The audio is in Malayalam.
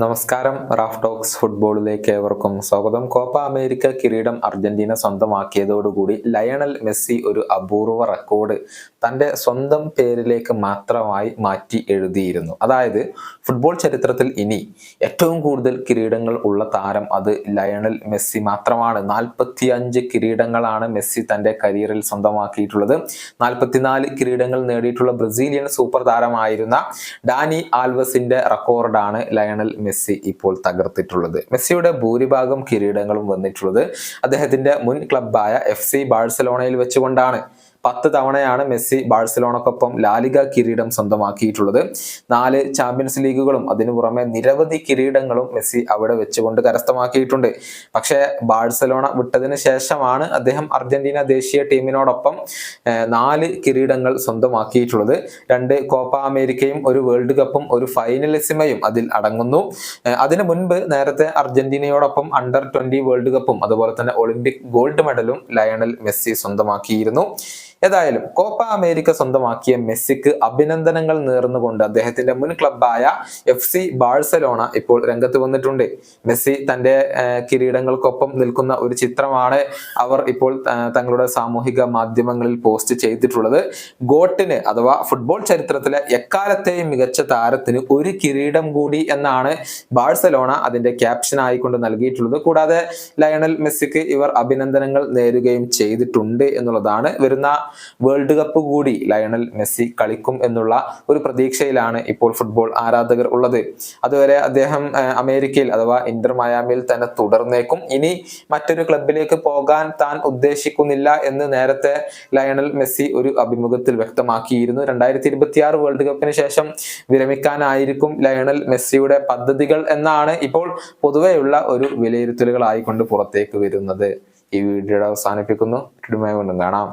നമസ്കാരം. റാഫ് ടോക്സ് ഫുട്ബോളിലേക്ക് ഏവർക്കും സ്വാഗതം. കോപ്പ അമേരിക്ക കിരീടം അർജന്റീന സ്വന്തമാക്കിയതോടുകൂടി ലയണൽ മെസ്സി ഒരു അപൂർവ റെക്കോർഡ് തൻ്റെ സ്വന്തം പേരിലേക്ക് മാത്രമായി മാറ്റി എഴുതിയിരുന്നു. അതായത് ഫുട്ബോൾ ചരിത്രത്തിൽ ഇനി ഏറ്റവും കൂടുതൽ കിരീടങ്ങൾ ഉള്ള താരം അത് ലയണൽ മെസ്സി മാത്രമാണ്. 45 കിരീടങ്ങളാണ് മെസ്സി തൻ്റെ കരിയറിൽ സ്വന്തമാക്കിയിട്ടുള്ളത്. 44 കിരീടങ്ങൾ നേടിയിട്ടുള്ള ബ്രസീലിയൻ സൂപ്പർ താരമായിരുന്ന ഡാനി ആൽവസിന്റെ റെക്കോർഡാണ് ലയണൽ മെസ്സി ഇപ്പോൾ തകർത്തിട്ടുള്ളത്. മെസ്സിയുടെ ഭൂരിഭാഗം കിരീടങ്ങളും വന്നിട്ടുള്ളത് അദ്ദേഹത്തിന്റെ മുൻ ക്ലബ്ബായ FC ബാഴ്സലോണയിൽ വെച്ചുകൊണ്ടാണ്. 10 തവണയാണ് മെസ്സി ബാഴ്സലോണക്കൊപ്പം ലാലിഗ കിരീടം സ്വന്തമാക്കിയിട്ടുള്ളത്. 4 ചാമ്പ്യൻസ് ലീഗുകളും അതിനു പുറമെ നിരവധി കിരീടങ്ങളും മെസ്സി അവിടെ വെച്ചുകൊണ്ട് കരസ്ഥമാക്കിയിട്ടുണ്ട്. പക്ഷേ ബാഴ്സലോണ വിട്ടതിന് ശേഷമാണ് അദ്ദേഹം അർജന്റീന ദേശീയ ടീമിനോടൊപ്പം 4 കിരീടങ്ങൾ സ്വന്തമാക്കിയിട്ടുള്ളത്. 2 കോപ്പ അമേരിക്കയും ഒരു വേൾഡ് കപ്പും ഒരു ഫൈനലിസിമയും അതിൽ അടങ്ങുന്നു. അതിനു മുൻപ് നേരത്തെ അർജന്റീനയോടൊപ്പം അണ്ടർ 20 വേൾഡ് കപ്പും അതുപോലെ തന്നെ ഒളിമ്പിക് ഗോൾഡ് മെഡലും ലയണൽ മെസ്സി സ്വന്തമാക്കിയിരുന്നു. ഏതായാലും കോപ്പ അമേരിക്ക സ്വന്തമാക്കിയ മെസ്സിക്ക് അഭിനന്ദനങ്ങൾ നേർന്നുകൊണ്ട് അദ്ദേഹത്തിന്റെ മുൻ ക്ലബ്ബായ FC ബാഴ്സലോണ ഇപ്പോൾ രംഗത്ത് വന്നിട്ടുണ്ട്. മെസ്സി തന്റെ കിരീടങ്ങൾക്കൊപ്പം നിൽക്കുന്ന ഒരു ചിത്രമാണ് അവർ ഇപ്പോൾ തങ്ങളുടെ സാമൂഹിക മാധ്യമങ്ങളിൽ പോസ്റ്റ് ചെയ്തിട്ടുള്ളത്. ഗോട്ടിന് അഥവാ ഫുട്ബോൾ ചരിത്രത്തിലെ എക്കാലത്തെയും മികച്ച താരത്തിന് ഒരു കിരീടം കൂടി എന്നാണ് ബാഴ്സലോണ അതിന്റെ ക്യാപ്ഷൻ ആയിക്കൊണ്ട് നൽകിയിട്ടുള്ളത്. കൂടാതെ ലയണൽ മെസ്സിക്ക് ഇവർ അഭിനന്ദനങ്ങൾ നേരുകയും ചെയ്തിട്ടുണ്ട് എന്നുള്ളതാണ്. വരുന്ന വേൾഡ് കപ്പ് കൂടി ലയണൽ മെസ്സി കളിക്കും എന്നുള്ള ഒരു പ്രതീക്ഷയിലാണ് ഇപ്പോൾ ഫുട്ബോൾ ആരാധകർ ഉള്ളത്. അതുവരെ അദ്ദേഹം അമേരിക്കയിൽ അഥവാ ഇന്റർ മയാമിയിൽ തന്നെ തുടർന്നേക്കും. ഇനി മറ്റൊരു ക്ലബിലേക്ക് പോകാൻ താൻ ഉദ്ദേശിക്കുന്നില്ല എന്ന് നേരത്തെ ലയണൽ മെസ്സി ഒരു അഭിമുഖത്തിൽ വ്യക്തമാക്കിയിരുന്നു. 2026 വേൾഡ് കപ്പിന് ശേഷം വിരമിക്കാനായിരിക്കും ലയണൽ മെസ്സിയുടെ പദ്ധതികൾ എന്നാണ് ഇപ്പോൾ പൊതുവെയുള്ള ഒരു വിലയിരുത്തലുകളായിക്കൊണ്ട് പുറത്തേക്ക് വരുന്നത്. ഈ വീഡിയോ അവസാനിപ്പിക്കുന്നു. വീണ്ടും കാണാം.